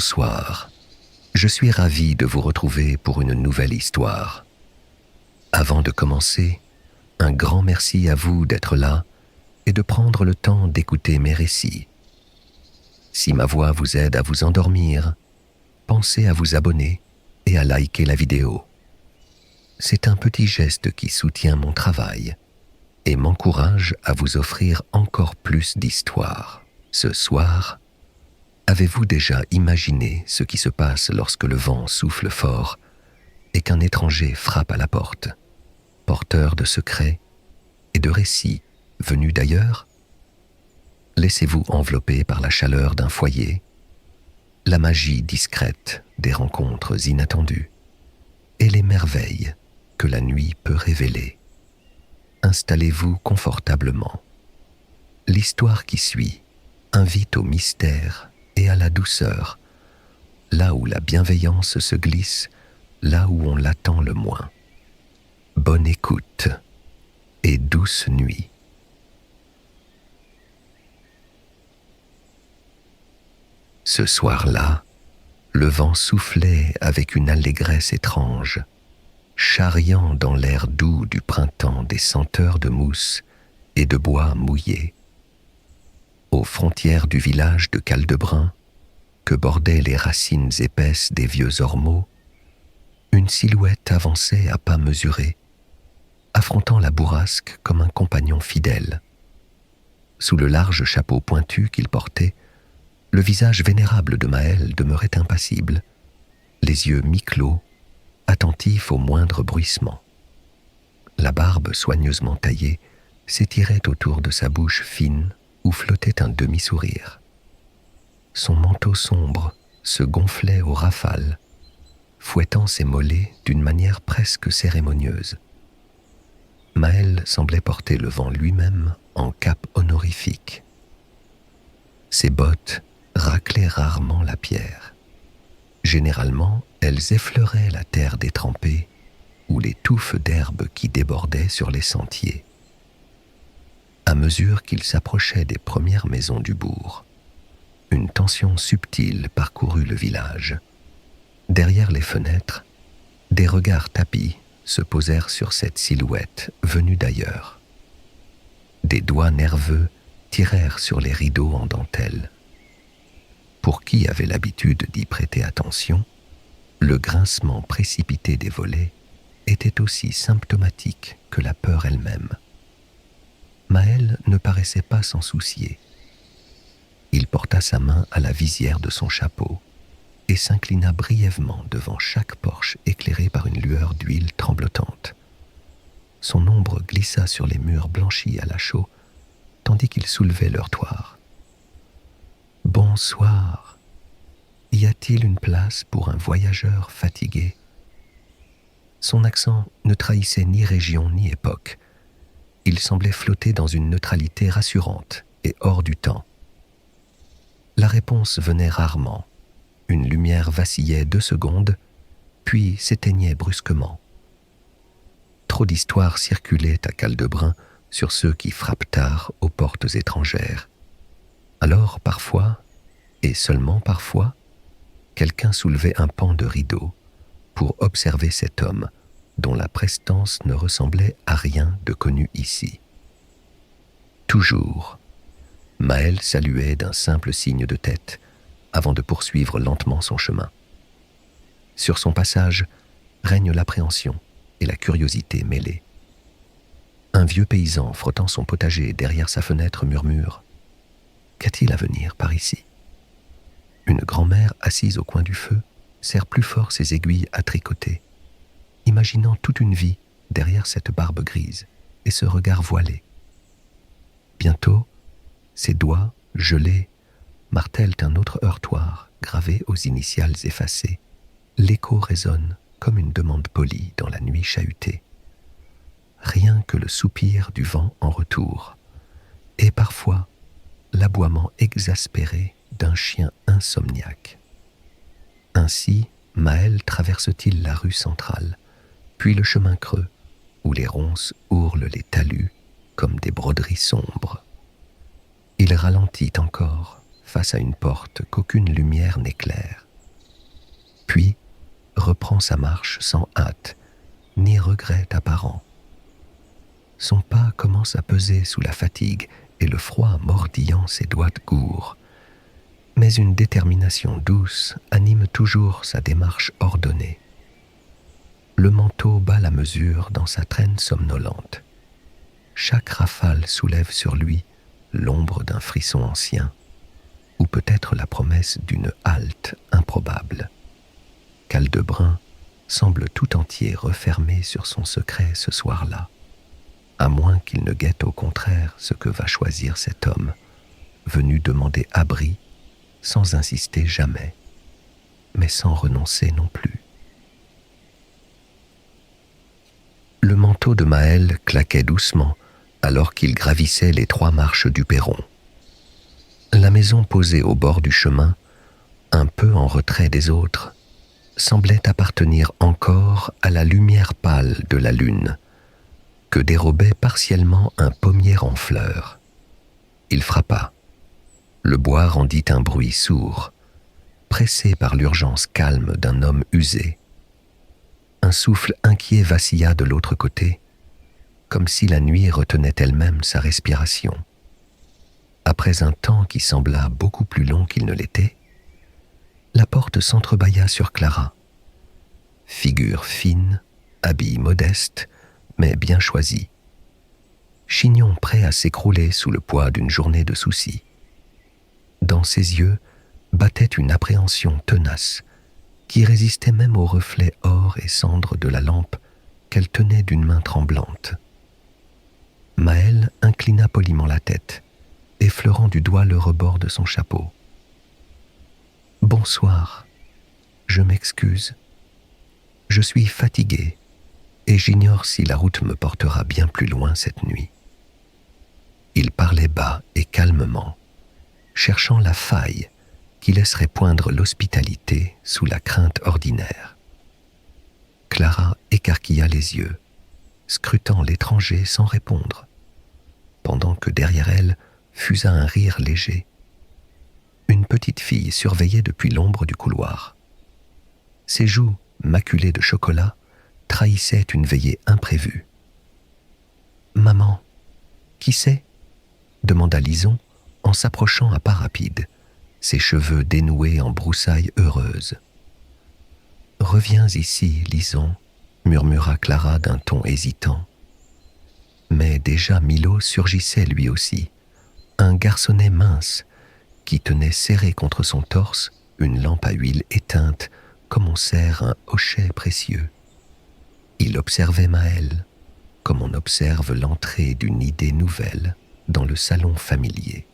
Bonsoir. Je suis ravi de vous retrouver pour une nouvelle histoire. Avant de commencer, un grand merci à vous d'être là et de prendre le temps d'écouter mes récits. Si ma voix vous aide à vous endormir, pensez à vous abonner et à liker la vidéo. C'est un petit geste qui soutient mon travail et m'encourage à vous offrir encore plus d'histoires. Ce soir, avez-vous déjà imaginé ce qui se passe lorsque le vent souffle fort et qu'un étranger frappe à la porte, porteur de secrets et de récits venus d'ailleurs? Laissez-vous envelopper par la chaleur d'un foyer, la magie discrète des rencontres inattendues et les merveilles que la nuit peut révéler. Installez-vous confortablement. L'histoire qui suit invite au mystère et à la douceur, là où la bienveillance se glisse, là où on l'attend le moins. Bonne écoute et douce nuit. Ce soir-là, le vent soufflait avec une allégresse étrange, charriant dans l'air doux du printemps des senteurs de mousse et de bois mouillé. Aux frontières du village de Caldebrun, que bordaient les racines épaisses des vieux ormeaux, une silhouette avançait à pas mesurés, affrontant la bourrasque comme un compagnon fidèle. Sous le large chapeau pointu qu'il portait, le visage vénérable de Maël demeurait impassible, les yeux mi-clos, attentifs au moindre bruissement. La barbe soigneusement taillée s'étirait autour de sa bouche fine où flottait un demi-sourire. Son manteau sombre se gonflait aux rafales, fouettant ses mollets d'une manière presque cérémonieuse. Maël semblait porter le vent lui-même en cape honorifique. Ses bottes raclaient rarement la pierre. Généralement, elles effleuraient la terre détrempée ou les touffes d'herbe qui débordaient sur les sentiers. À mesure qu'il s'approchait des premières maisons du bourg, une tension subtile parcourut le village. Derrière les fenêtres, des regards tapis se posèrent sur cette silhouette venue d'ailleurs. Des doigts nerveux tirèrent sur les rideaux en dentelle. Pour qui avait l'habitude d'y prêter attention, le grincement précipité des volets était aussi symptomatique que la peur elle-même. Maël ne paraissait pas s'en soucier. Il porta sa main à la visière de son chapeau et s'inclina brièvement devant chaque porche éclairée par une lueur d'huile tremblotante. Son ombre glissa sur les murs blanchis à la chaux, tandis qu'il soulevait le heurtoir. « Bonsoir. Y a-t-il une place pour un voyageur fatigué ?» Son accent ne trahissait ni région ni époque. Il semblait flotter dans une neutralité rassurante et hors du temps. La réponse venait rarement. Une lumière vacillait 2 secondes, puis s'éteignait brusquement. Trop d'histoires circulaient à Caldebrun sur ceux qui frappent tard aux portes étrangères. Alors, parfois, et seulement parfois, quelqu'un soulevait un pan de rideau pour observer cet homme dont la prestance ne ressemblait à rien de connu ici. Toujours, Maël saluait d'un simple signe de tête avant de poursuivre lentement son chemin. Sur son passage règne l'appréhension et la curiosité mêlées. Un vieux paysan frottant son potager derrière sa fenêtre murmure « Qu'a-t-il à venir par ici ?» Une grand-mère assise au coin du feu serre plus fort ses aiguilles à tricoter, imaginant toute une vie derrière cette barbe grise et ce regard voilé. Bientôt, ses doigts, gelés, martèlent un autre heurtoir gravé aux initiales effacées. L'écho résonne comme une demande polie dans la nuit chahutée. Rien que le soupir du vent en retour, et parfois l'aboiement exaspéré d'un chien insomniaque. Ainsi, Maël traverse-t-il la rue centrale, puis le chemin creux, où les ronces ourlent les talus comme des broderies sombres. Il ralentit encore face à une porte qu'aucune lumière n'éclaire. puis reprend sa marche sans hâte, ni regret apparent. Son pas commence à peser sous la fatigue et le froid mordillant ses doigts de gourd. Mais une détermination douce anime toujours sa démarche ordonnée. Le manteau bat la mesure dans sa traîne somnolente. Chaque rafale soulève sur lui l'ombre d'un frisson ancien, ou peut-être la promesse d'une halte improbable. Caldebrun semble tout entier refermé sur son secret ce soir-là, à moins qu'il ne guette au contraire ce que va choisir cet homme, venu demander abri sans insister jamais, mais sans renoncer non plus. Le manteau de Maël claquait doucement alors qu'il gravissait les 3 marches du perron. La maison posée au bord du chemin, un peu en retrait des autres, semblait appartenir encore à la lumière pâle de la lune, que dérobait partiellement un pommier en fleurs. Il frappa. Le bois rendit un bruit sourd, pressé par l'urgence calme d'un homme usé. Un souffle inquiet vacilla de l'autre côté, comme si la nuit retenait elle-même sa respiration. Après un temps qui sembla beaucoup plus long qu'il ne l'était, la porte s'entrebâilla sur Clara. Figure fine, habit modeste, mais bien choisi. Chignon prêt à s'écrouler sous le poids d'une journée de soucis. Dans ses yeux battait une appréhension tenace, qui résistait même au reflet or et cendre de la lampe qu'elle tenait d'une main tremblante. Maël inclina poliment la tête, effleurant du doigt le rebord de son chapeau. « Bonsoir, je m'excuse. Je suis fatigué et j'ignore si la route me portera bien plus loin cette nuit. » Il parlait bas et calmement, cherchant la faille qui laisserait poindre l'hospitalité sous la crainte ordinaire. Clara écarquilla les yeux, scrutant l'étranger sans répondre, pendant que derrière elle fusa un rire léger. Une petite fille surveillait depuis l'ombre du couloir. Ses joues, maculées de chocolat, trahissaient une veillée imprévue. « Maman, qui c'est ?» demanda Lison en s'approchant à pas rapides, ses cheveux dénoués en broussailles heureuses. « Reviens ici, Lison, » murmura Clara d'un ton hésitant. Mais déjà Milo surgissait lui aussi, un garçonnet mince qui tenait serré contre son torse une lampe à huile éteinte comme on serre un hochet précieux. Il observait Maël, comme on observe l'entrée d'une idée nouvelle dans le salon familier.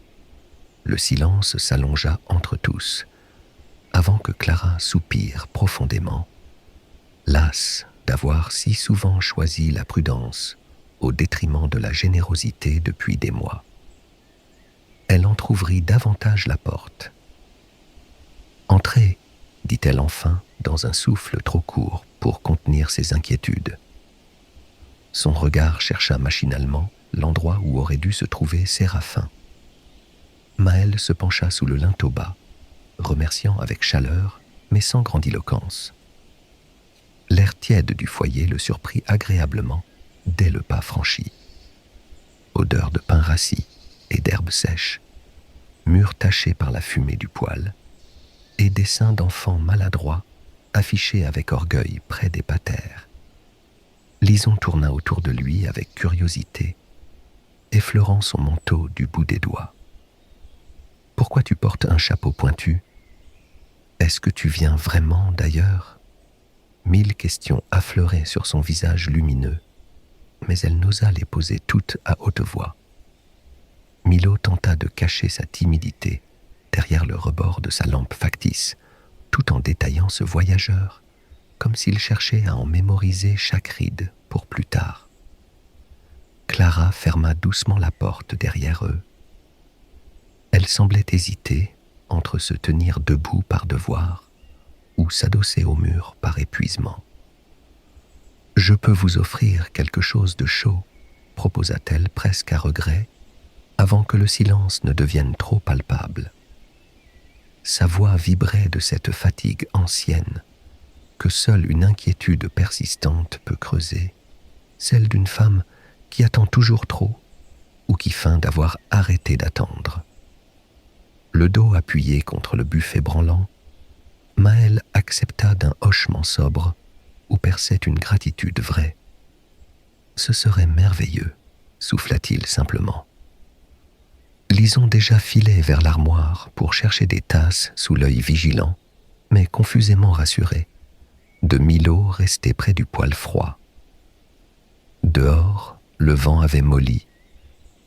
Le silence s'allongea entre tous, avant que Clara soupire profondément, lasse d'avoir si souvent choisi la prudence au détriment de la générosité depuis des mois. Elle entr'ouvrit davantage la porte. « Entrez », dit-elle enfin dans un souffle trop court pour contenir ses inquiétudes. Son regard chercha machinalement l'endroit où aurait dû se trouver Séraphin. Maël se pencha sous le linteau bas, remerciant avec chaleur, mais sans grandiloquence. L'air tiède du foyer le surprit agréablement dès le pas franchi. Odeur de pain rassis et d'herbes sèches, murs tachés par la fumée du poêle, et dessins d'enfants maladroits affichés avec orgueil près des patères. Lison tourna autour de lui avec curiosité, effleurant son manteau du bout des doigts. « Pourquoi tu portes un chapeau pointu ? Est-ce que tu viens vraiment d'ailleurs ?» 1000 questions affleuraient sur son visage lumineux, mais elle n'osa les poser toutes à haute voix. Milo tenta de cacher sa timidité derrière le rebord de sa lampe factice, tout en détaillant ce voyageur, comme s'il cherchait à en mémoriser chaque ride pour plus tard. Clara ferma doucement la porte derrière eux. Elle semblait hésiter entre se tenir debout par devoir ou s'adosser au mur par épuisement. « Je peux vous offrir quelque chose de chaud », proposa-t-elle presque à regret, avant que le silence ne devienne trop palpable. Sa voix vibrait de cette fatigue ancienne que seule une inquiétude persistante peut creuser, celle d'une femme qui attend toujours trop ou qui feint d'avoir arrêté d'attendre. Le dos appuyé contre le buffet branlant, Maël accepta d'un hochement sobre où perçait une gratitude vraie. Ce serait merveilleux, souffla-t-il simplement. Lison déjà filait vers l'armoire pour chercher des tasses sous l'œil vigilant, mais confusément rassuré, de Milo resté près du poêle froid. Dehors, le vent avait molli,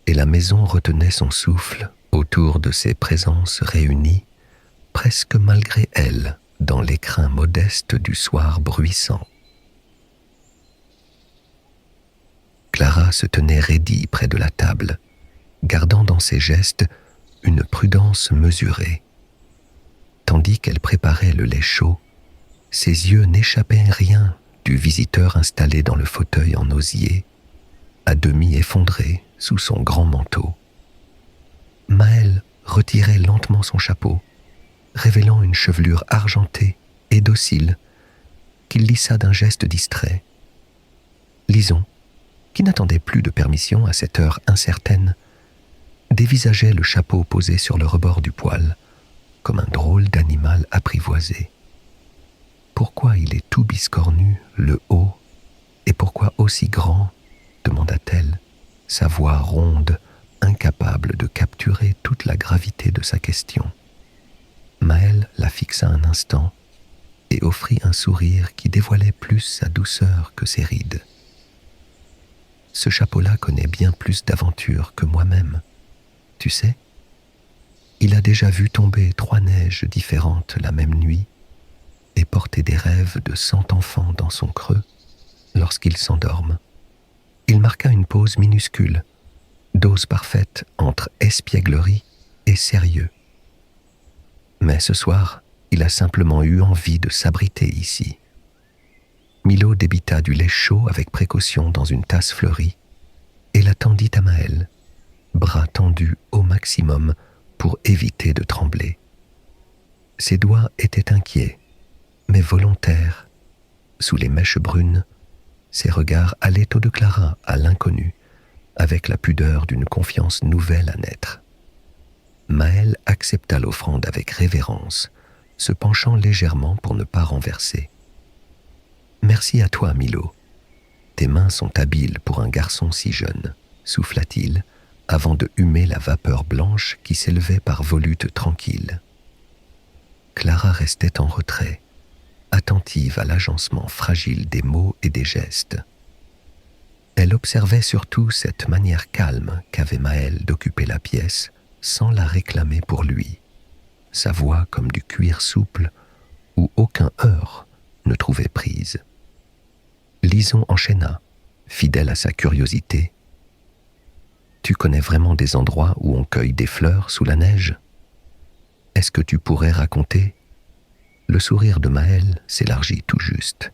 et la maison retenait son souffle autour de ces présences réunies, presque malgré elle, dans l'écrin modeste du soir bruissant. Clara se tenait raidie près de la table, gardant dans ses gestes une prudence mesurée. Tandis qu'elle préparait le lait chaud, ses yeux n'échappaient rien du visiteur installé dans le fauteuil en osier, à demi effondré sous son grand manteau. Maël retirait lentement son chapeau, révélant une chevelure argentée et docile qu'il lissa d'un geste distrait. Lison, qui n'attendait plus de permission à cette heure incertaine, dévisageait le chapeau posé sur le rebord du poêle, comme un drôle d'animal apprivoisé. Pourquoi il est tout biscornu, le haut, et pourquoi aussi grand, demanda-t-elle, sa voix ronde, incapable de capturer toute la gravité de sa question. Maël la fixa un instant et offrit un sourire qui dévoilait plus sa douceur que ses rides. Ce chapeau-là connaît bien plus d'aventures que moi-même. Tu sais, il a déjà vu tomber 3 neiges différentes la même nuit et porter des rêves de 100 enfants dans son creux lorsqu'il s'endorme. Il marqua une pause minuscule, dose parfaite entre espièglerie et sérieux. Mais ce soir, il a simplement eu envie de s'abriter ici. Milo débita du lait chaud avec précaution dans une tasse fleurie et la tendit à Maël, bras tendus au maximum pour éviter de trembler. Ses doigts étaient inquiets, mais volontaires. Sous les mèches brunes, ses regards allaient au de Clara à l'inconnu, avec la pudeur d'une confiance nouvelle à naître. Maël accepta l'offrande avec révérence, se penchant légèrement pour ne pas renverser. « Merci à toi, Milo. Tes mains sont habiles pour un garçon si jeune, » souffla-t-il, avant de humer la vapeur blanche qui s'élevait par volutes tranquilles. Clara restait en retrait, attentive à l'agencement fragile des mots et des gestes. Elle observait surtout cette manière calme qu'avait Maël d'occuper la pièce sans la réclamer pour lui, sa voix comme du cuir souple où aucun heurt ne trouvait prise. Lison enchaîna, fidèle à sa curiosité. « Tu connais vraiment des endroits où on cueille des fleurs sous la neige ? Est-ce que tu pourrais raconter ?» Le sourire de Maël s'élargit tout juste.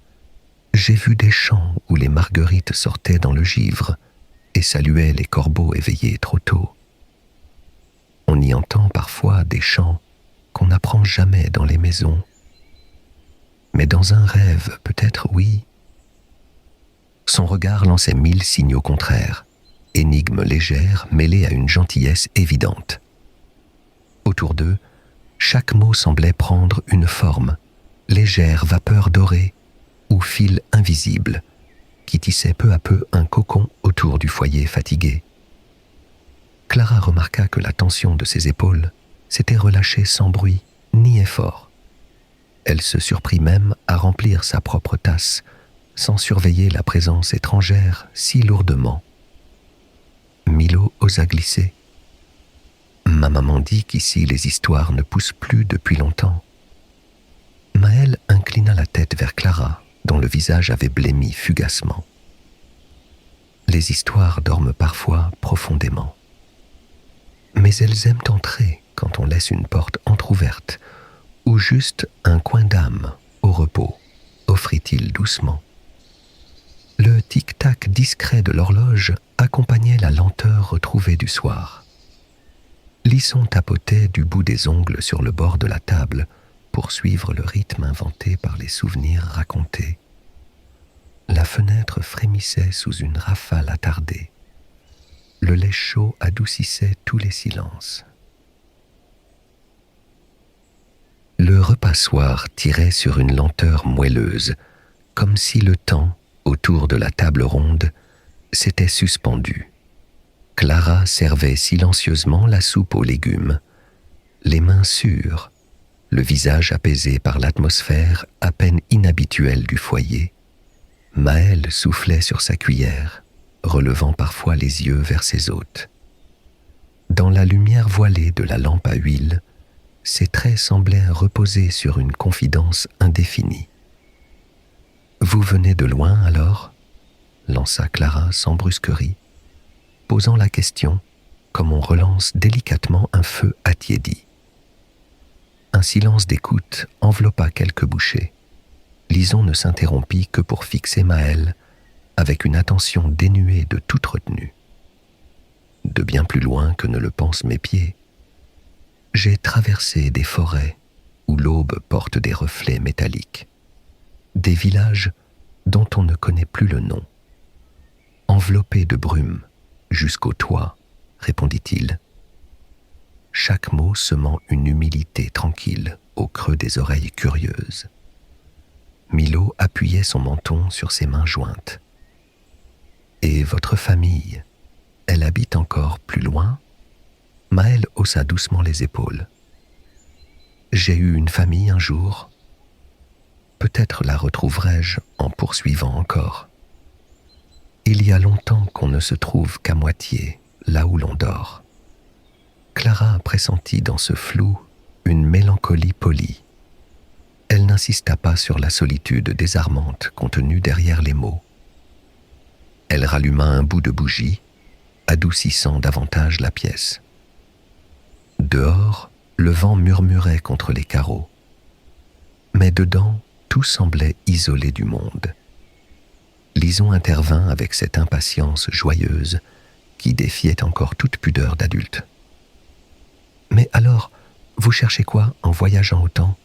« J'ai vu des champs où les marguerites sortaient dans le givre et saluaient les corbeaux éveillés trop tôt. On y entend parfois des chants qu'on n'apprend jamais dans les maisons. Mais dans un rêve, peut-être oui. » Son regard lançait 1000 signaux contraires, énigmes légères mêlées à une gentillesse évidente. Autour d'eux, chaque mot semblait prendre une forme, légère vapeur dorée ou fil invisible, qui tissait peu à peu un cocon autour du foyer fatigué. Clara remarqua que la tension de ses épaules s'était relâchée sans bruit ni effort. Elle se surprit même à remplir sa propre tasse, sans surveiller la présence étrangère si lourdement. Milo osa glisser. « Ma maman dit qu'ici les histoires ne poussent plus depuis longtemps. » Maël inclina la tête vers Clara, dont le visage avait blêmi fugacement. « Les histoires dorment parfois profondément. Mais elles aiment entrer quand on laisse une porte entr'ouverte ou juste un coin d'âme au repos, offrit-il doucement. Le tic-tac discret de l'horloge accompagnait la lenteur retrouvée du soir. Lison tapotait du bout des ongles sur le bord de la table pour suivre le rythme inventé par les souvenirs racontés. La fenêtre frémissait sous une rafale attardée. Le lait chaud adoucissait tous les silences. Le repas-soir tirait sur une lenteur moelleuse, comme si le temps, autour de la table ronde, s'était suspendu. Clara servait silencieusement la soupe aux légumes, les mains sûres, le visage apaisé par l'atmosphère à peine inhabituelle du foyer. Maëlle soufflait sur sa cuillère, relevant parfois les yeux vers ses hôtes. Dans la lumière voilée de la lampe à huile, ses traits semblaient reposer sur une confidence indéfinie. « Vous venez de loin, alors ?» lança Clara sans brusquerie, posant la question comme on relance délicatement un feu attiédi. Un silence d'écoute enveloppa quelques bouchées. Lison ne s'interrompit que pour fixer Maëlle avec une attention dénuée de toute retenue. De bien plus loin que ne le pensent mes pieds, j'ai traversé des forêts où l'aube porte des reflets métalliques, des villages dont on ne connaît plus le nom. Enveloppé de brume jusqu'au toit, répondit-il, chaque mot semant une humilité tranquille au creux des oreilles curieuses. Milo appuyait son menton sur ses mains jointes. « Et votre famille, elle habite encore plus loin ?» Maëlle haussa doucement les épaules. « J'ai eu une famille un jour. Peut-être la retrouverai-je en poursuivant encore. Il y a longtemps qu'on ne se trouve qu'à moitié là où l'on dort. » Clara pressentit dans ce flou une mélancolie polie. Elle n'insista pas sur la solitude désarmante contenue derrière les mots. Elle ralluma un bout de bougie, adoucissant davantage la pièce. Dehors, le vent murmurait contre les carreaux. Mais dedans, tout semblait isolé du monde. Lison intervint avec cette impatience joyeuse qui défiait encore toute pudeur d'adulte. « Mais alors, vous cherchez quoi en voyageant autant ?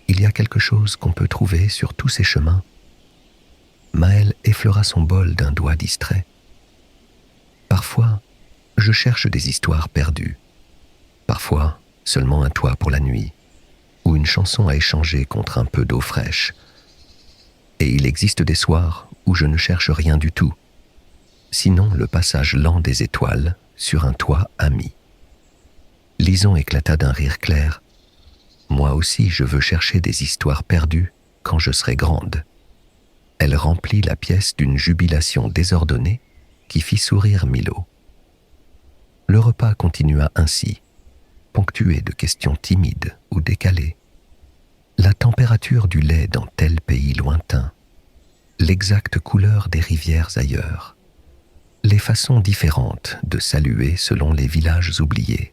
Il y a quelque chose qu'on peut trouver sur tous ces chemins. » Maëlle effleura son bol d'un doigt distrait. « Parfois, je cherche des histoires perdues. Parfois, seulement un toit pour la nuit, ou une chanson à échanger contre un peu d'eau fraîche. Et il existe des soirs où je ne cherche rien du tout, sinon le passage lent des étoiles sur un toit ami. » Lison éclata d'un rire clair. « Moi aussi, je veux chercher des histoires perdues quand je serai grande. » Elle remplit la pièce d'une jubilation désordonnée qui fit sourire Milo. Le repas continua ainsi, ponctué de questions timides ou décalées. La température du lait dans tel pays lointain, l'exacte couleur des rivières ailleurs, les façons différentes de saluer selon les villages oubliés.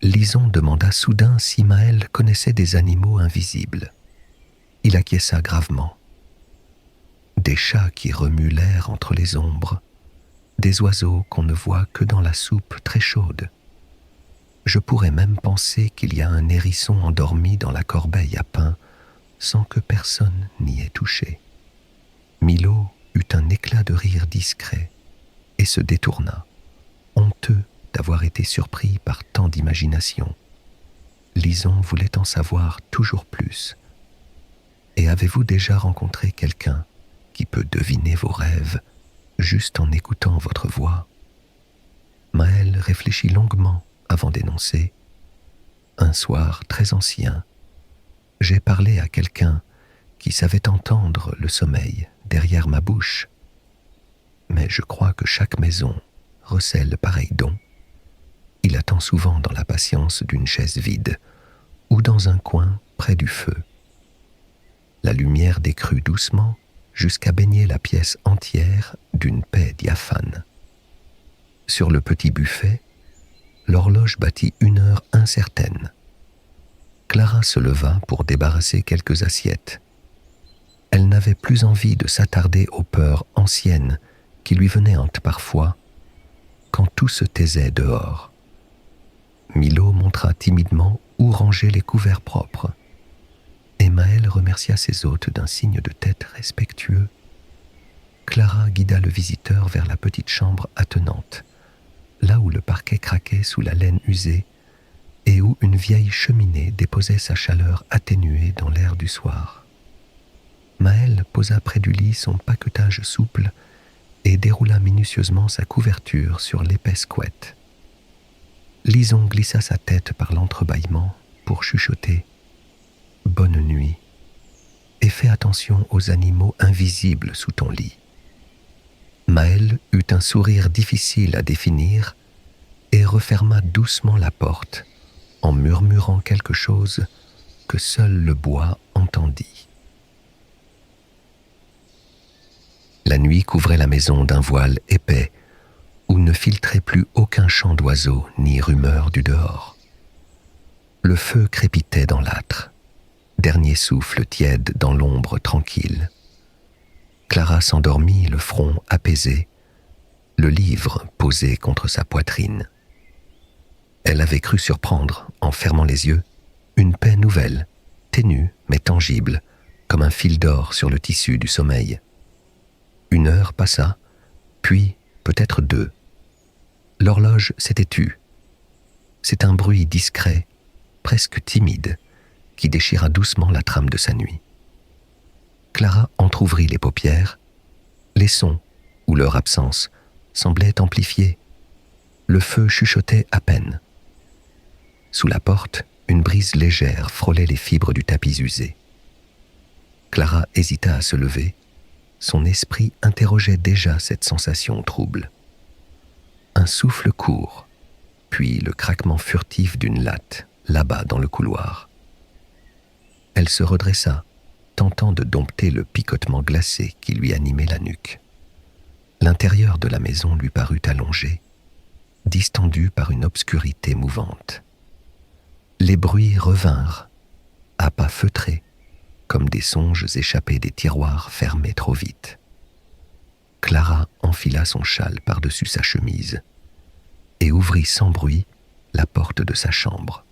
Lison demanda soudain si Maëlle connaissait des animaux invisibles. Il acquiesça gravement. Des chats qui remuent l'air entre les ombres, des oiseaux qu'on ne voit que dans la soupe très chaude. Je pourrais même penser qu'il y a un hérisson endormi dans la corbeille à pain sans que personne n'y ait touché. Milo eut un éclat de rire discret et se détourna, honteux d'avoir été surpris par tant d'imagination. Lison voulait en savoir toujours plus. « Et avez-vous déjà rencontré quelqu'un qui peut deviner vos rêves juste en écoutant votre voix ?» Maëlle réfléchit longuement avant d'énoncer. « Un soir très ancien, j'ai parlé à quelqu'un qui savait entendre le sommeil derrière ma bouche. Mais je crois que chaque maison recèle pareil don. Il attend souvent dans la patience d'une chaise vide ou dans un coin près du feu. La lumière décrut doucement jusqu'à baigner la pièce entière d'une paix diaphane. Sur le petit buffet, l'horloge battit une heure incertaine. Clara se leva pour débarrasser quelques assiettes. Elle n'avait plus envie de s'attarder aux peurs anciennes qui lui venaient hanter parfois quand tout se taisait dehors. Milo montra timidement où ranger les couverts propres. Et Maëlle remercia ses hôtes d'un signe de tête respectueux. Clara guida le visiteur vers la petite chambre attenante, là où le parquet craquait sous la laine usée et où une vieille cheminée déposait sa chaleur atténuée dans l'air du soir. Maëlle posa près du lit son paquetage souple et déroula minutieusement sa couverture sur l'épaisse couette. Lison glissa sa tête par l'entrebâillement pour chuchoter « Bonne nuit » et fais attention aux animaux invisibles sous ton lit. Maëlle eut un sourire difficile à définir et referma doucement la porte en murmurant quelque chose que seul le bois entendit. La nuit couvrait la maison d'un voile épais où ne filtrait plus aucun chant d'oiseaux ni rumeur du dehors. Le feu crépitait dans l'âtre, dernier souffle tiède dans l'ombre tranquille. Clara s'endormit, le front apaisé, le livre posé contre sa poitrine. Elle avait cru surprendre, en fermant les yeux, une paix nouvelle, ténue mais tangible, comme un fil d'or sur le tissu du sommeil. 1 heure passa, puis peut-être 2. L'horloge s'était tue. C'est un bruit discret, presque timide, qui déchira doucement la trame de sa nuit. Clara entr'ouvrit les paupières. Les sons, ou leur absence, semblaient amplifiés. Le feu chuchotait à peine. Sous la porte, une brise légère frôlait les fibres du tapis usé. Clara hésita à se lever. Son esprit interrogeait déjà cette sensation trouble. Un souffle court, puis le craquement furtif d'une latte, là-bas dans le couloir. Elle se redressa, tentant de dompter le picotement glacé qui lui animait la nuque. L'intérieur de la maison lui parut allongé, distendu par une obscurité mouvante. Les bruits revinrent, à pas feutrés, comme des songes échappés des tiroirs fermés trop vite. Clara enfila son châle par-dessus sa chemise et ouvrit sans bruit la porte de sa chambre.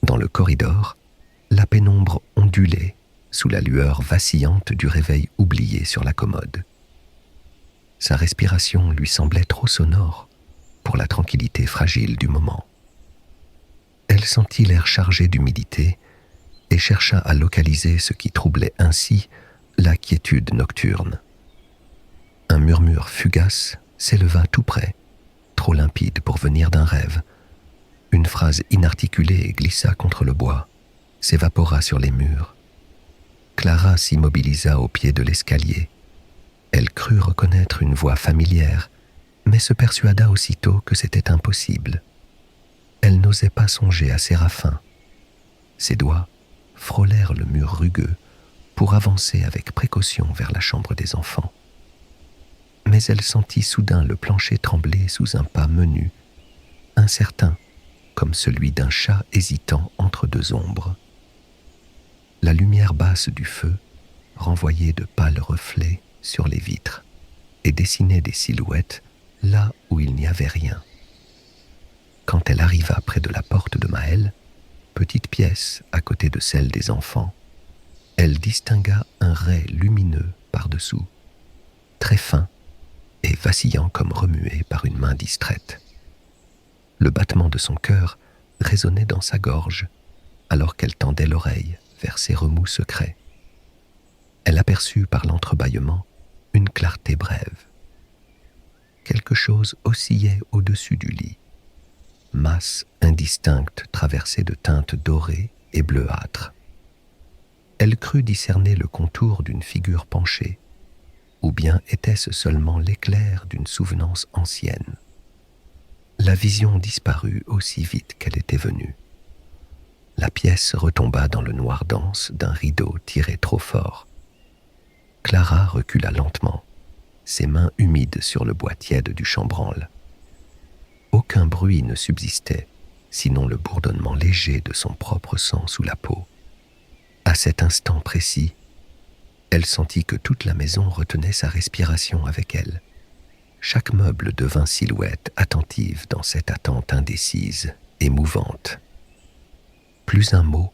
Dans le corridor, la pénombre ondulait sous la lueur vacillante du réveil oublié sur la commode. Sa respiration lui semblait trop sonore pour la tranquillité fragile du moment. Elle sentit l'air chargé d'humidité et chercha à localiser ce qui troublait ainsi la quiétude nocturne. Un murmure fugace s'éleva tout près, trop limpide pour venir d'un rêve. Une phrase inarticulée glissa contre le bois, s'évapora sur les murs. Clara s'immobilisa au pied de l'escalier. Elle crut reconnaître une voix familière, mais se persuada aussitôt que c'était impossible. Elle n'osait pas songer à Séraphin. Ses doigts frôlèrent le mur rugueux pour avancer avec précaution vers la chambre des enfants. Mais elle sentit soudain le plancher trembler sous un pas menu, incertain, comme celui d'un chat hésitant entre 2 ombres. La lumière basse du feu renvoyait de pâles reflets sur les vitres et dessinait des silhouettes là où il n'y avait rien. Quand elle arriva près de la porte de Maëlle, petite pièce à côté de celle des enfants, elle distingua un rai lumineux par-dessous, très fin et vacillant comme remué par une main distraite. Le battement de son cœur résonnait dans sa gorge alors qu'elle tendait l'oreille vers ses remous secrets. Elle aperçut par l'entrebâillement une clarté brève. Quelque chose oscillait au-dessus du lit, masse indistincte traversée de teintes dorées et bleuâtres. Elle crut discerner le contour d'une figure penchée, ou bien était-ce seulement l'éclair d'une souvenance ancienne? La vision disparut aussi vite qu'elle était venue. La pièce retomba dans le noir dense d'un rideau tiré trop fort. Clara recula lentement, ses mains humides sur le bois tiède du chambranle. Aucun bruit ne subsistait, sinon le bourdonnement léger de son propre sang sous la peau. À cet instant précis, elle sentit que toute la maison retenait sa respiration avec elle. Chaque meuble devint silhouette attentive dans cette attente indécise et mouvante. plus un mot,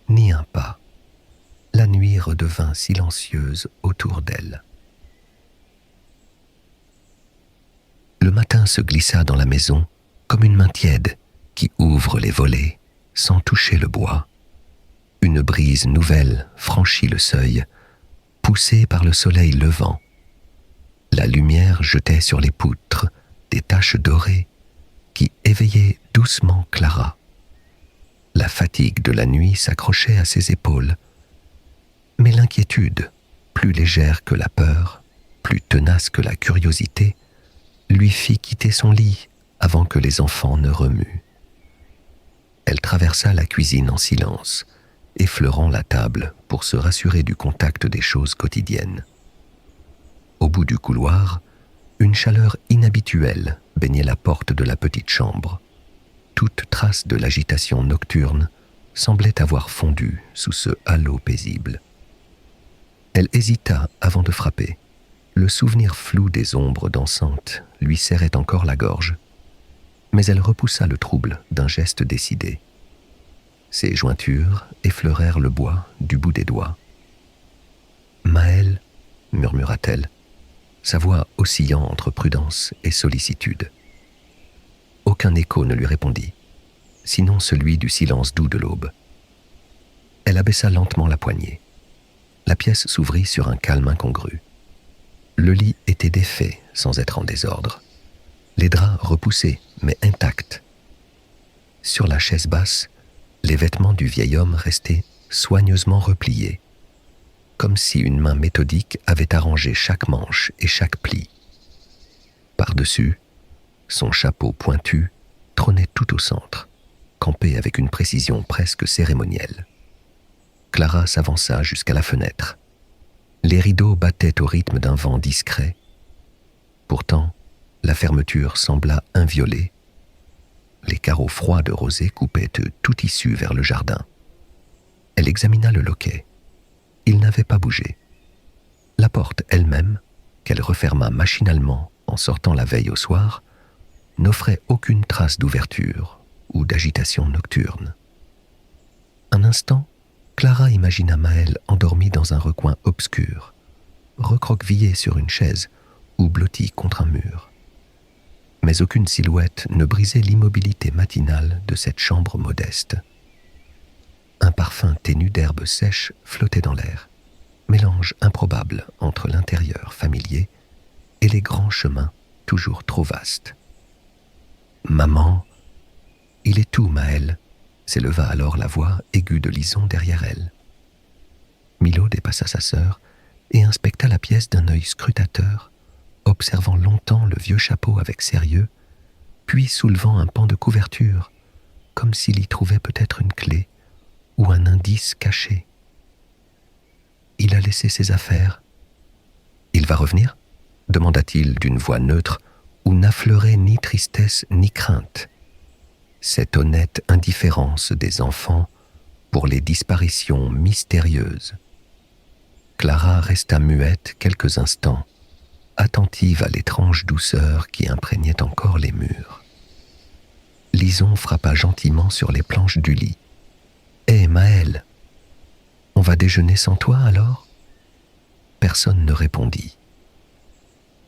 ni un pas. La nuit redevint silencieuse autour d'elle. Le matin se glissa dans la maison comme une main tiède qui ouvre les volets sans toucher le bois. Une brise nouvelle franchit le seuil, poussée par le soleil levant. La lumière jetait sur les poutres des taches dorées qui éveillaient doucement Clara. La fatigue de la nuit s'accrochait à ses épaules, mais l'inquiétude, plus légère que la peur, plus tenace que la curiosité, lui fit quitter son lit avant que les enfants ne remuent. Elle traversa la cuisine en silence, effleurant la table pour se rassurer du contact des choses quotidiennes. Au bout du couloir, une chaleur inhabituelle baignait la porte de la petite chambre. Toute trace de l'agitation nocturne semblait avoir fondu sous ce halo paisible. Elle hésita avant de frapper. Le souvenir flou des ombres dansantes lui serrait encore la gorge, mais elle repoussa le trouble d'un geste décidé. Ses jointures effleurèrent le bois du bout des doigts. « Maëlle, murmura-t-elle, sa voix oscillant entre prudence et sollicitude. Aucun écho ne lui répondit, sinon celui du silence doux de l'aube. Elle abaissa lentement la poignée. La pièce s'ouvrit sur un calme incongru. Le lit était défait sans être en désordre. Les draps repoussés, mais intacts. Sur la chaise basse, les vêtements du vieil homme restaient soigneusement repliés, comme si une main méthodique avait arrangé chaque manche et chaque pli. Par-dessus, son chapeau pointu trônait tout au centre, campé avec une précision presque cérémonielle. Clara s'avança jusqu'à la fenêtre. Les rideaux battaient au rythme d'un vent discret. Pourtant, la fermeture sembla inviolée. Les carreaux froids de rosée coupaient tout issue vers le jardin. Elle examina le loquet. Il n'avait pas bougé. La porte elle-même, qu'elle referma machinalement en sortant la veille au soir, n'offrait aucune trace d'ouverture ou d'agitation nocturne. Un instant, Clara imagina Maëlle endormie dans un recoin obscur, recroquevillée sur une chaise ou blottie contre un mur. Mais aucune silhouette ne brisait l'immobilité matinale de cette chambre modeste. Un parfum ténu d'herbes sèches flottait dans l'air, mélange improbable entre l'intérieur familier et les grands chemins toujours trop vastes. « Maman, il est tout, Maëlle !» s'éleva alors la voix aiguë de Lison derrière elle. Milo dépassa sa sœur et inspecta la pièce d'un œil scrutateur, observant longtemps le vieux chapeau avec sérieux, puis soulevant un pan de couverture, comme s'il y trouvait peut-être une clé ou un indice caché. Il a laissé ses affaires. « Il va revenir ?» demanda-t-il d'une voix neutre où n'affleurait ni tristesse ni crainte. Cette honnête indifférence des enfants pour les disparitions mystérieuses. Clara resta muette quelques instants, attentive à l'étrange douceur qui imprégnait encore les murs. Lison frappa gentiment sur les planches du lit. « Hé, Maëlle, on va déjeuner sans toi alors ?» Personne ne répondit.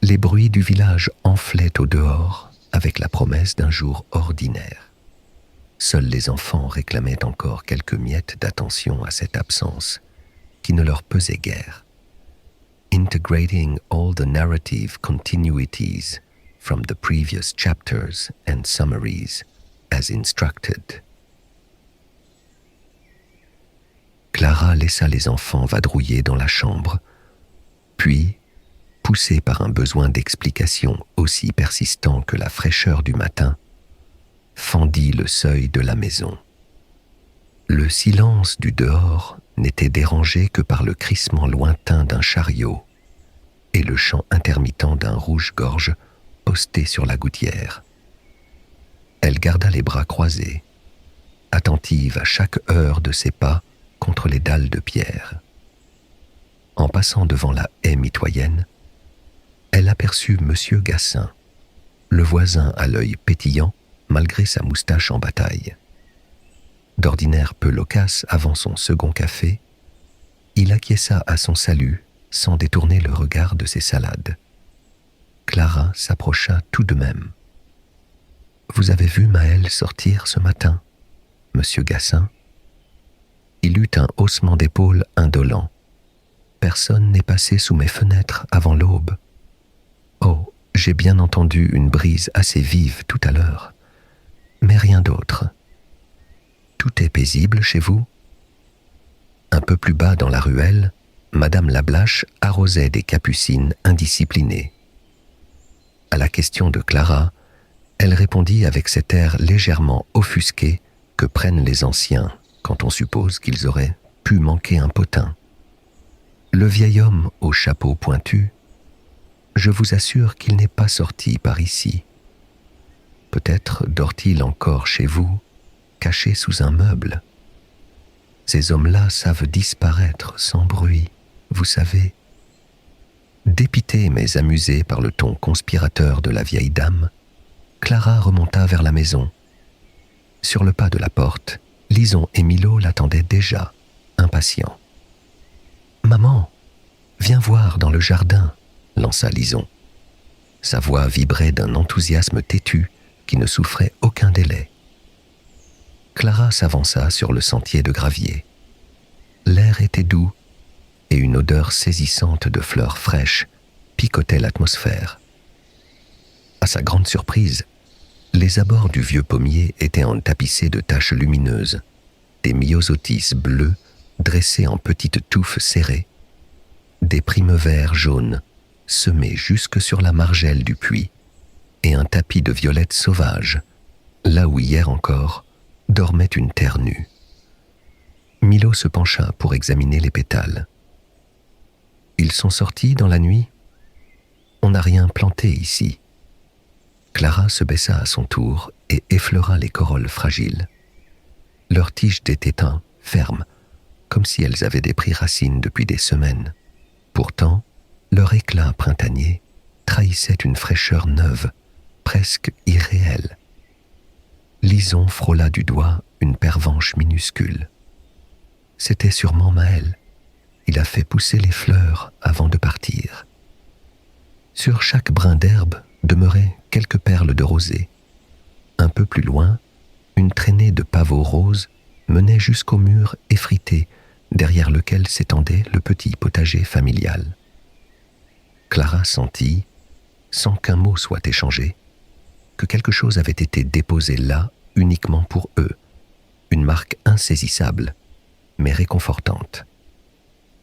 Les bruits du village enflaient au dehors avec la promesse d'un jour ordinaire. Seuls les enfants réclamaient encore quelques miettes d'attention à cette absence qui ne leur pesait guère. Integrating all the narrative continuities from the previous chapters and summaries as instructed. Clara laissa les enfants vadrouiller dans la chambre, puis, poussée par un besoin d'explication aussi persistant que la fraîcheur du matin, fendit le seuil de la maison. Le silence du dehors n'était dérangé que par le crissement lointain d'un chariot et le chant intermittent d'un rouge-gorge posté sur la gouttière. Elle garda les bras croisés, attentive à chaque heure de ses pas contre les dalles de pierre. En passant devant la haie mitoyenne, elle aperçut Monsieur Gassin, le voisin à l'œil pétillant malgré sa moustache en bataille. d'ordinaire peu loquace avant son second café, il acquiesça à son salut sans détourner le regard de ses salades. Clara s'approcha tout de même. « Vous avez vu Maëlle sortir ce matin, monsieur Gassin ?» Il eut un haussement d'épaules indolent. « Personne n'est passé sous mes fenêtres avant l'aube. Oh, j'ai bien entendu une brise assez vive tout à l'heure, mais rien d'autre. Tout est paisible chez vous ?» Un peu plus bas dans la ruelle, Madame Lablache arrosait des capucines indisciplinées. À la question de Clara, elle répondit avec cet air légèrement offusqué que prennent les anciens quand on suppose qu'ils auraient pu manquer un potin. Le vieil homme au chapeau pointu, je vous assure qu'il n'est pas sorti par ici. Peut-être dort-il encore chez vous, caché sous un meuble. Ces hommes-là savent disparaître sans bruit, vous savez. Dépitée mais amusée par le ton conspirateur de la vieille dame, Clara remonta vers la maison. Sur le pas de la porte, Lison et Milo l'attendaient déjà, impatients. « Maman, viens voir dans le jardin », lança Lison. Sa voix vibrait d'un enthousiasme têtu qui ne souffrait aucun délai. Clara s'avança sur le sentier de gravier. L'air était doux et une odeur saisissante de fleurs fraîches picotait l'atmosphère. À sa grande surprise, les abords du vieux pommier étaient entapissés de taches lumineuses, des myosotis bleus dressés en petites touffes serrées, des primevères jaunes semés jusque sur la margelle du puits, et un tapis de violettes sauvages, là où hier encore dormait une terre nue. Milo se pencha pour examiner les pétales. « Ils sont sortis dans la nuit ? On n'a rien planté ici. » Clara se baissa à son tour et effleura les corolles fragiles. Leurs tiges d'étain fermes, comme si elles avaient pris racine depuis des semaines. Pourtant, leur éclat printanier trahissait une fraîcheur neuve, presque irréelle. Lison frôla du doigt une pervenche minuscule. C'était sûrement Maëlle. Il a fait pousser les fleurs avant de partir. Sur chaque brin d'herbe demeuraient quelques perles de rosée. Un peu plus loin, une traînée de pavots roses menait jusqu'au mur effrité derrière lequel s'étendait le petit potager familial. Clara sentit, sans qu'un mot soit échangé, que quelque chose avait été déposé là uniquement pour eux, une marque insaisissable, mais réconfortante.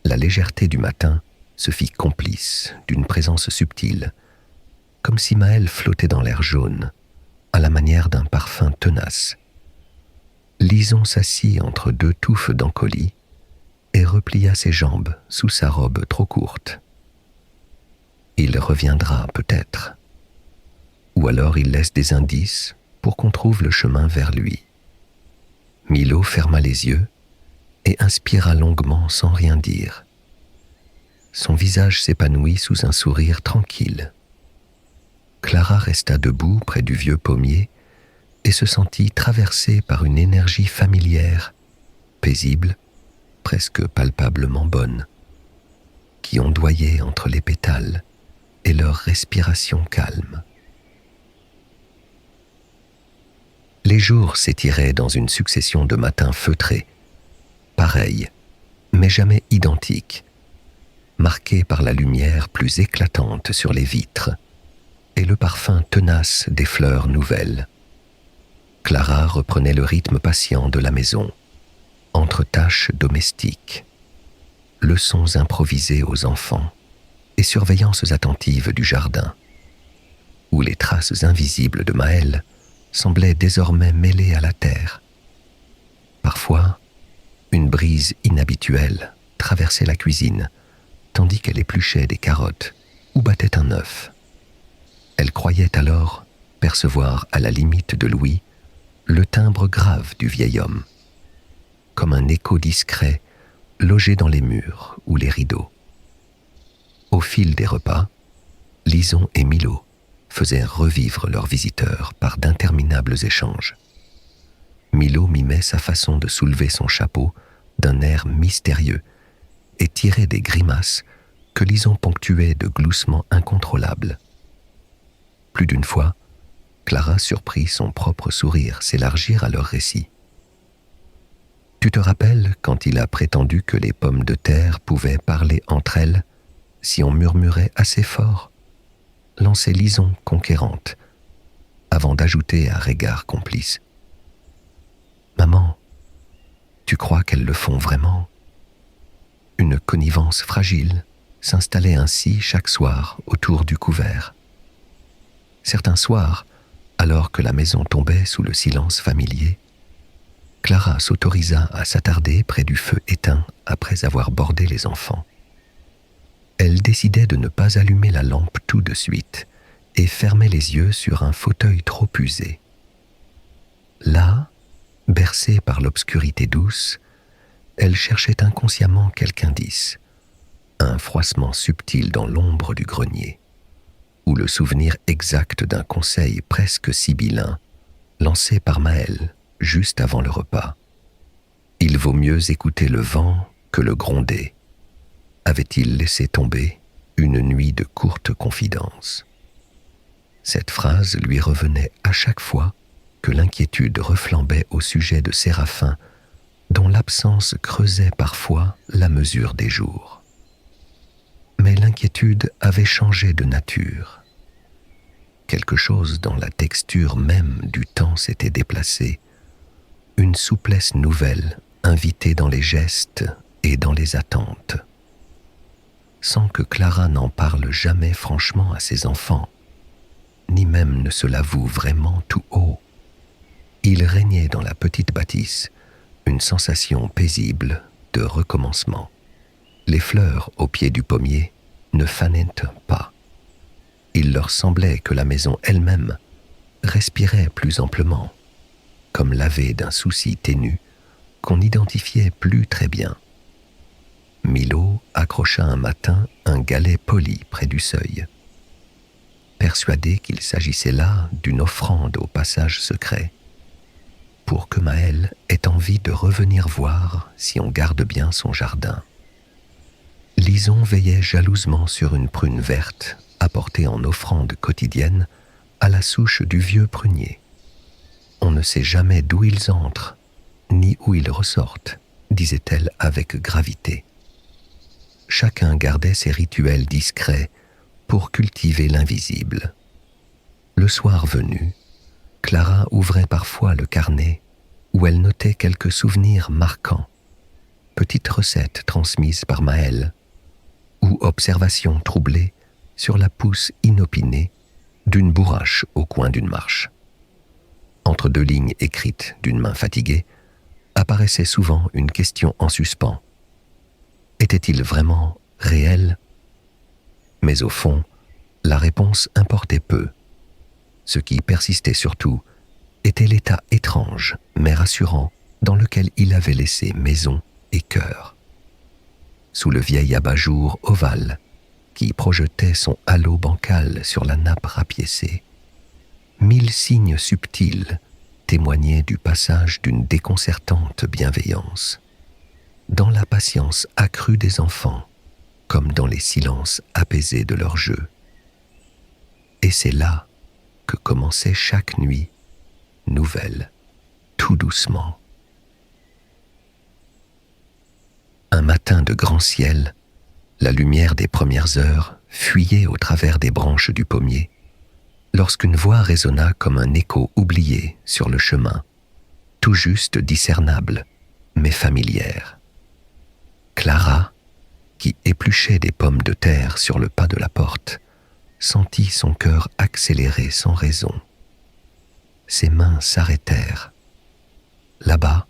La légèreté du matin se fit complice d'une présence subtile, comme si Maëlle flottait dans l'air jaune, à la manière d'un parfum tenace. Lison s'assit entre deux touffes d'encolie et replia ses jambes sous sa robe trop courte. Il reviendra peut-être, ou alors il laisse des indices pour qu'on trouve le chemin vers lui. Milo ferma les yeux et inspira longuement sans rien dire. Son visage s'épanouit sous un sourire tranquille. Clara resta debout près du vieux pommier et se sentit traversée par une énergie familière, paisible, presque palpablement bonne, qui ondoyait entre les pétales et leur respiration calme. Les jours s'étiraient dans une succession de matins feutrés, pareils, mais jamais identiques, marqués par la lumière plus éclatante sur les vitres et le parfum tenace des fleurs nouvelles. Clara reprenait le rythme patient de la maison, entre tâches domestiques, leçons improvisées aux enfants et surveillances attentives du jardin, où les traces invisibles de Maëlle semblaient désormais mêlées à la terre. Parfois, une brise inhabituelle traversait la cuisine, tandis qu'elle épluchait des carottes ou battait un œuf. Elle croyait alors percevoir à la limite de l'ouïe le timbre grave du vieil homme, comme un écho discret logé dans les murs ou les rideaux. Au fil des repas, Lison et Milo faisaient revivre leurs visiteurs par d'interminables échanges. Milo mimait aimait sa façon de soulever son chapeau d'un air mystérieux et tirer des grimaces que Lison ponctuait de gloussements incontrôlables. Plus d'une fois, Clara surprit son propre sourire s'élargir à leur récit. « Tu te rappelles quand il a prétendu que les pommes de terre pouvaient parler entre elles si on murmurait assez fort ?» lançait Lison conquérante, avant d'ajouter à regard complice. « Maman, tu crois qu'elles le font vraiment ?» Une connivence fragile s'installait ainsi chaque soir autour du couvert. Certains soirs, alors que la maison tombait sous le silence familier, Clara s'autorisa à s'attarder près du feu éteint après avoir bordé les enfants. Elle décidait de ne pas allumer la lampe tout de suite et fermait les yeux sur un fauteuil trop usé. Là, bercée par l'obscurité douce, elle cherchait inconsciemment quelque indice, un froissement subtil dans l'ombre du grenier, ou le souvenir exact d'un conseil presque sibyllin lancé par Maëlle juste avant le repas. Il vaut mieux écouter le vent que le gronder, avait-il laissé tomber une nuit de courte confidence. Cette phrase lui revenait à chaque fois que l'inquiétude reflambait au sujet de Séraphin, dont l'absence creusait parfois la mesure des jours. Mais l'inquiétude avait changé de nature. Quelque chose dans la texture même du temps s'était déplacé, une souplesse nouvelle invitée dans les gestes et dans les attentes. Sans que Clara n'en parle jamais franchement à ses enfants, ni même ne se l'avoue vraiment tout haut, il régnait dans la petite bâtisse une sensation paisible de recommencement. Les fleurs au pied du pommier ne fanaient pas. Il leur semblait que la maison elle-même respirait plus amplement, comme lavée d'un souci ténu qu'on n'identifiait plus très bien. Milo accrocha un matin un galet poli près du seuil, persuadé qu'il s'agissait là d'une offrande au passage secret, pour que Maëlle ait envie de revenir voir si on garde bien son jardin. Lison veillait jalousement sur une prune verte apportée en offrande quotidienne à la souche du vieux prunier. On ne sait jamais d'où ils entrent, ni où ils ressortent, disait-elle avec gravité. Chacun gardait ses rituels discrets pour cultiver l'invisible. Le soir venu, Clara ouvrait parfois le carnet où elle notait quelques souvenirs marquants, petites recettes transmises par Maëlle, ou observations troublées sur la pousse inopinée d'une bourrache au coin d'une marche. Entre deux lignes écrites d'une main fatiguée, apparaissait souvent une question en suspens. Était-il vraiment réel ? Mais au fond, la réponse importait peu. Ce qui persistait surtout était l'état étrange, mais rassurant, dans lequel il avait laissé maison et cœur. Sous le vieil abat-jour ovale, qui projetait son halo bancal sur la nappe rapiécée, 1000 signes subtils témoignaient du passage d'une déconcertante bienveillance. Dans la patience accrue des enfants, comme dans les silences apaisés de leur jeu. Et c'est là que commençait chaque nuit nouvelle, tout doucement. Un matin de grand ciel, la lumière des premières heures fuyait au travers des branches du pommier, lorsqu'une voix résonna comme un écho oublié sur le chemin, tout juste discernable, mais familière. Clara, qui épluchait des pommes de terre sur le pas de la porte, sentit son cœur accélérer sans raison. Ses mains s'arrêtèrent. Là-bas,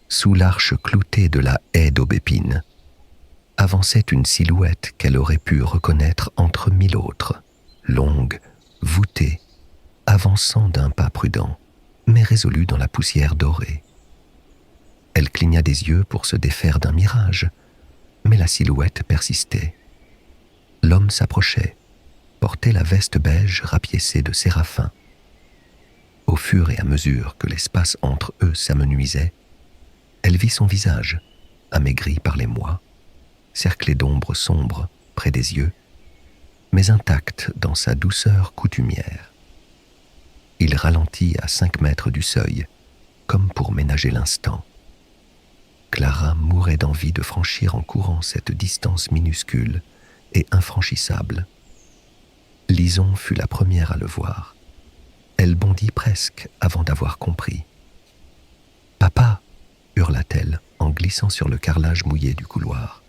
sous l'arche cloutée de la haie d'aubépine, avançait une silhouette qu'elle aurait pu reconnaître entre 1000 autres, longue, voûtée, avançant d'un pas prudent, mais résolu dans la poussière dorée. Elle cligna des yeux pour se défaire d'un mirage, mais la silhouette persistait. L'homme s'approchait, portait la veste beige rapiécée de Séraphin. Au fur et à mesure que l'espace entre eux s'amenuisait, elle vit son visage, amaigri par les mois, cerclé d'ombres sombres près des yeux, mais intact dans sa douceur coutumière. Il ralentit à 5 mètres du seuil, comme pour ménager l'instant. Clara mourait d'envie de franchir en courant cette distance minuscule et infranchissable. Lison fut la première à le voir. Elle bondit presque avant d'avoir compris. « Papa !» hurla-t-elle en glissant sur le carrelage mouillé du couloir.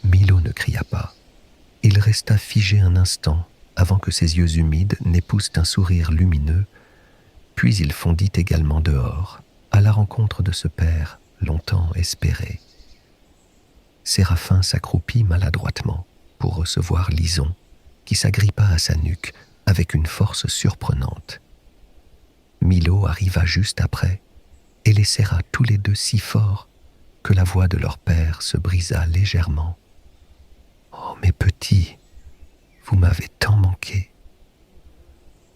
Milo ne cria pas. Il resta figé un instant avant que ses yeux humides n'époussent un sourire lumineux, puis il fondit également dehors, à la rencontre de ce père longtemps espéré. Séraphin s'accroupit maladroitement pour recevoir Lison, qui s'agrippa à sa nuque avec une force surprenante. Milo arriva juste après et les serra tous les deux si fort que la voix de leur père se brisa légèrement. « Oh, mes petits, vous m'avez tant manqué !»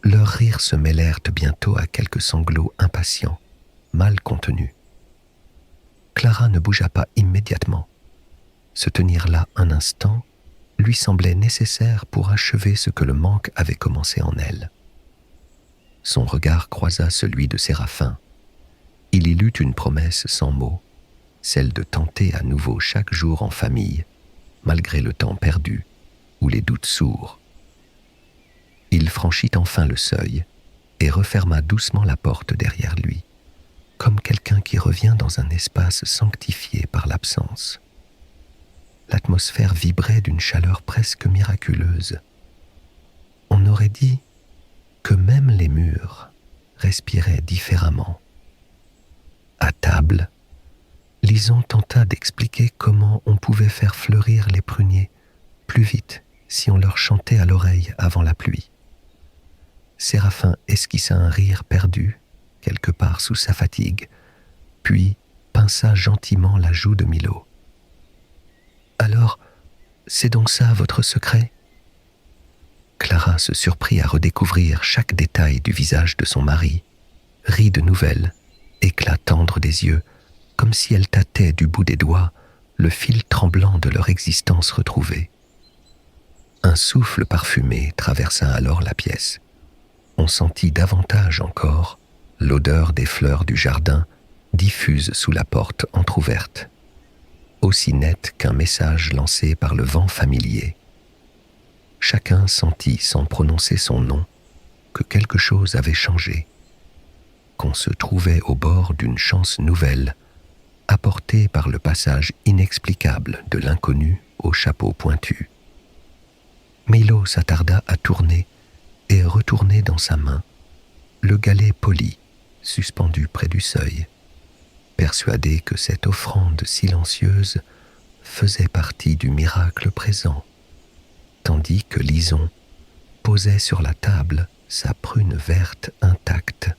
Leurs rires se mêlèrent bientôt à quelques sanglots impatients, mal contenus. Clara ne bougea pas immédiatement. Se tenir là un instant lui semblait nécessaire pour achever ce que le manque avait commencé en elle. Son regard croisa celui de Séraphin. Il y lut une promesse sans mots, celle de tenter à nouveau chaque jour en famille, malgré le temps perdu ou les doutes sourds. Il franchit enfin le seuil et referma doucement la porte derrière lui, comme quelqu'un qui revient dans un espace sanctifié par l'absence. L'atmosphère vibrait d'une chaleur presque miraculeuse. On aurait dit que même les murs respiraient différemment. À table, Lison tenta d'expliquer comment on pouvait faire fleurir les pruniers plus vite si on leur chantait à l'oreille avant la pluie. Séraphin esquissa un rire perdu, quelque part sous sa fatigue, puis pinça gentiment la joue de Milo. « Alors, c'est donc ça votre secret ?» Clara se surprit à redécouvrir chaque détail du visage de son mari, rides nouvelles, éclat tendre des yeux, comme si elle tâtait du bout des doigts le fil tremblant de leur existence retrouvée. Un souffle parfumé traversa alors la pièce. On sentit davantage encore l'odeur des fleurs du jardin diffuse sous la porte entr'ouverte, aussi nette qu'un message lancé par le vent familier. Chacun sentit sans prononcer son nom que quelque chose avait changé, qu'on se trouvait au bord d'une chance nouvelle, apportée par le passage inexplicable de l'inconnu au chapeau pointu. Milo s'attarda à tourner et retourner dans sa main le galet poli suspendu près du seuil, persuadé que cette offrande silencieuse faisait partie du miracle présent, tandis que Lison posait sur la table sa prune verte intacte,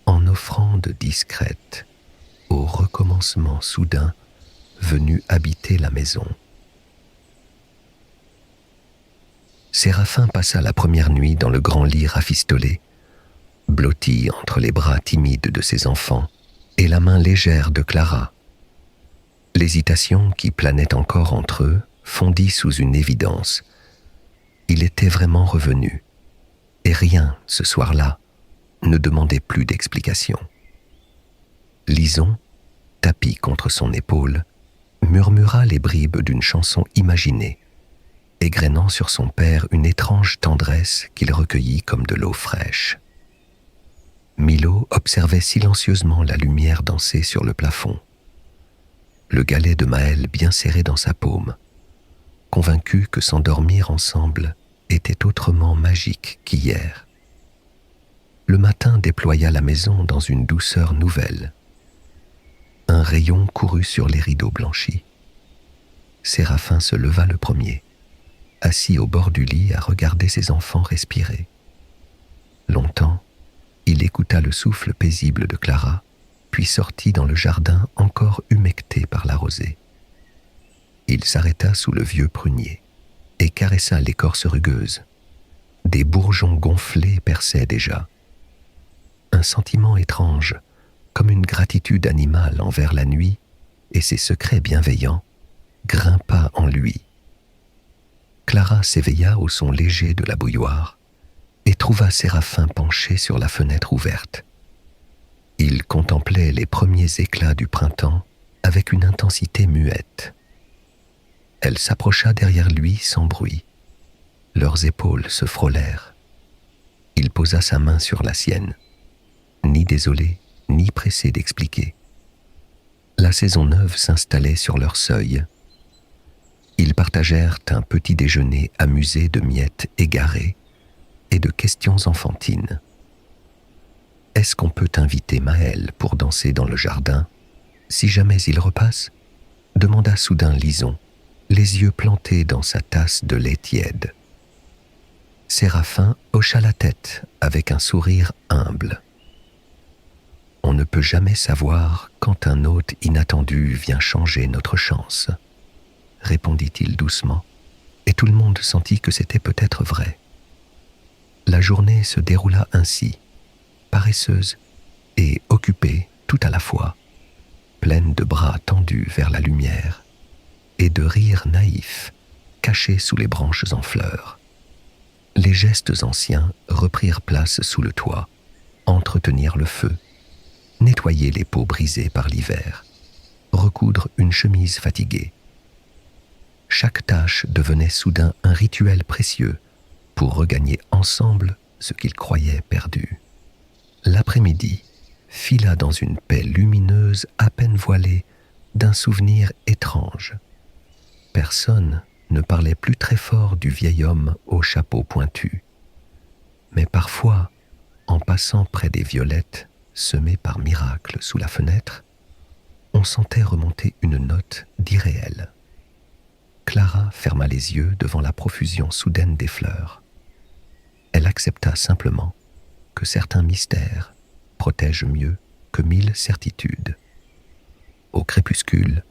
en offrande discrète au recommencement soudain venu habiter la maison. Séraphin passa la première nuit dans le grand lit rafistolé, blotti entre les bras timides de ses enfants et la main légère de Clara. L'hésitation qui planait encore entre eux fondit sous une évidence. Il était vraiment revenu, et rien, ce soir-là, ne demandait plus d'explication. Lison, tapie contre son épaule, murmura les bribes d'une chanson imaginée, égrenant sur son père une étrange tendresse qu'il recueillit comme de l'eau fraîche. Milo observait silencieusement la lumière danser sur le plafond, le galet de Maël bien serré dans sa paume, convaincu que s'endormir ensemble était autrement magique qu'hier. Le matin déploya la maison dans une douceur nouvelle. Un rayon courut sur les rideaux blanchis. Séraphin se leva le premier, assis au bord du lit à regarder ses enfants respirer. Longtemps, il écouta le souffle paisible de Clara, puis sortit dans le jardin encore humecté par la rosée. Il s'arrêta sous le vieux prunier et caressa l'écorce rugueuse. Des bourgeons gonflés perçaient déjà. sentiment étrange, comme une gratitude animale envers la nuit et ses secrets bienveillants, grimpa en lui. Clara s'éveilla au son léger de la bouilloire et trouva Séraphin penché sur la fenêtre ouverte. Il contemplait les premiers éclats du printemps avec une intensité muette. Elle s'approcha derrière lui sans bruit. Leurs épaules se frôlèrent. Il posa sa main sur la sienne, ni désolé, ni pressé d'expliquer. La saison neuve s'installait sur leur seuil. Ils partagèrent un petit déjeuner amusé de miettes égarées et de questions enfantines. « Est-ce qu'on peut inviter Maël pour danser dans le jardin, si jamais il repasse ?» demanda soudain Lison, les yeux plantés dans sa tasse de lait tiède. Séraphin hocha la tête avec un sourire humble. « On ne peut jamais savoir quand un hôte inattendu vient changer notre chance, » répondit-il doucement, et tout le monde sentit que c'était peut-être vrai. La journée se déroula ainsi, paresseuse et occupée tout à la fois, pleine de bras tendus vers la lumière et de rires naïfs cachés sous les branches en fleurs. Les gestes anciens reprirent place sous le toit, entretenir le feu, nettoyer les peaux brisées par l'hiver, recoudre une chemise fatiguée. Chaque tâche devenait soudain un rituel précieux pour regagner ensemble ce qu'ils croyaient perdu. L'après-midi fila dans une paix lumineuse à peine voilée d'un souvenir étrange. Personne ne parlait plus très fort du vieil homme au chapeau pointu. Mais parfois, en passant près des violettes semées par miracle sous la fenêtre, on sentait remonter une note d'irréel. Clara ferma les yeux devant la profusion soudaine des fleurs. Elle accepta simplement que certains mystères protègent mieux que 1000 certitudes. Au crépuscule,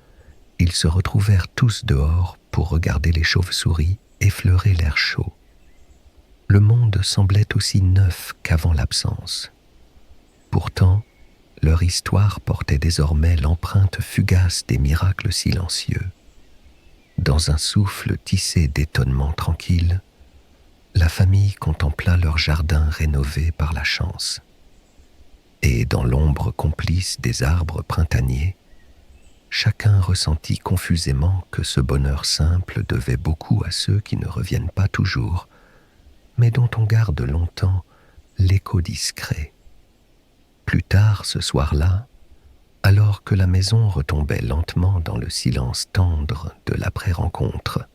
ils se retrouvèrent tous dehors pour regarder les chauves-souris effleurer l'air chaud. Le monde semblait aussi neuf qu'avant l'absence. Pourtant, leur histoire portait désormais l'empreinte fugace des miracles silencieux. Dans un souffle tissé d'étonnement tranquille, la famille contempla leur jardin rénové par la chance. Et dans l'ombre complice des arbres printaniers, chacun ressentit confusément que ce bonheur simple devait beaucoup à ceux qui ne reviennent pas toujours, mais dont on garde longtemps l'écho discret. Plus tard ce soir-là, alors que la maison retombait lentement dans le silence tendre de l'après-rencontre,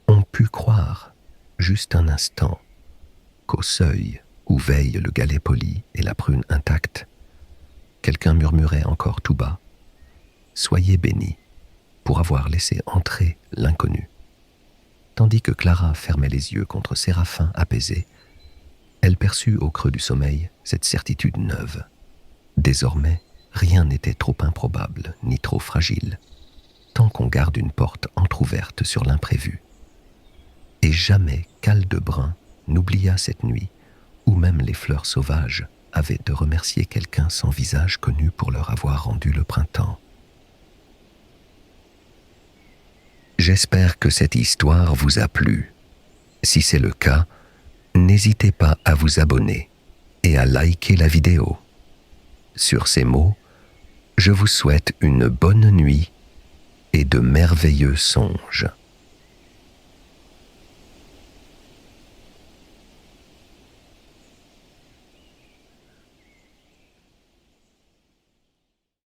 on put croire, juste un instant, qu'au seuil où veille le galet poli et la prune intacte, quelqu'un murmurait encore tout bas « Soyez bénis » pour avoir laissé entrer l'inconnu. Tandis que Clara fermait les yeux contre Séraphin apaisé, elle perçut au creux du sommeil cette certitude neuve. Désormais, rien n'était trop improbable ni trop fragile, tant qu'on garde une porte entr'ouverte sur l'imprévu. Et jamais Caldebrun n'oublia cette nuit où même les fleurs sauvages avaient de remercier quelqu'un sans visage connu pour leur avoir rendu le printemps. J'espère que cette histoire vous a plu. Si c'est le cas, n'hésitez pas à vous abonner et à liker la vidéo. Sur ces mots, je vous souhaite une bonne nuit et de merveilleux songes.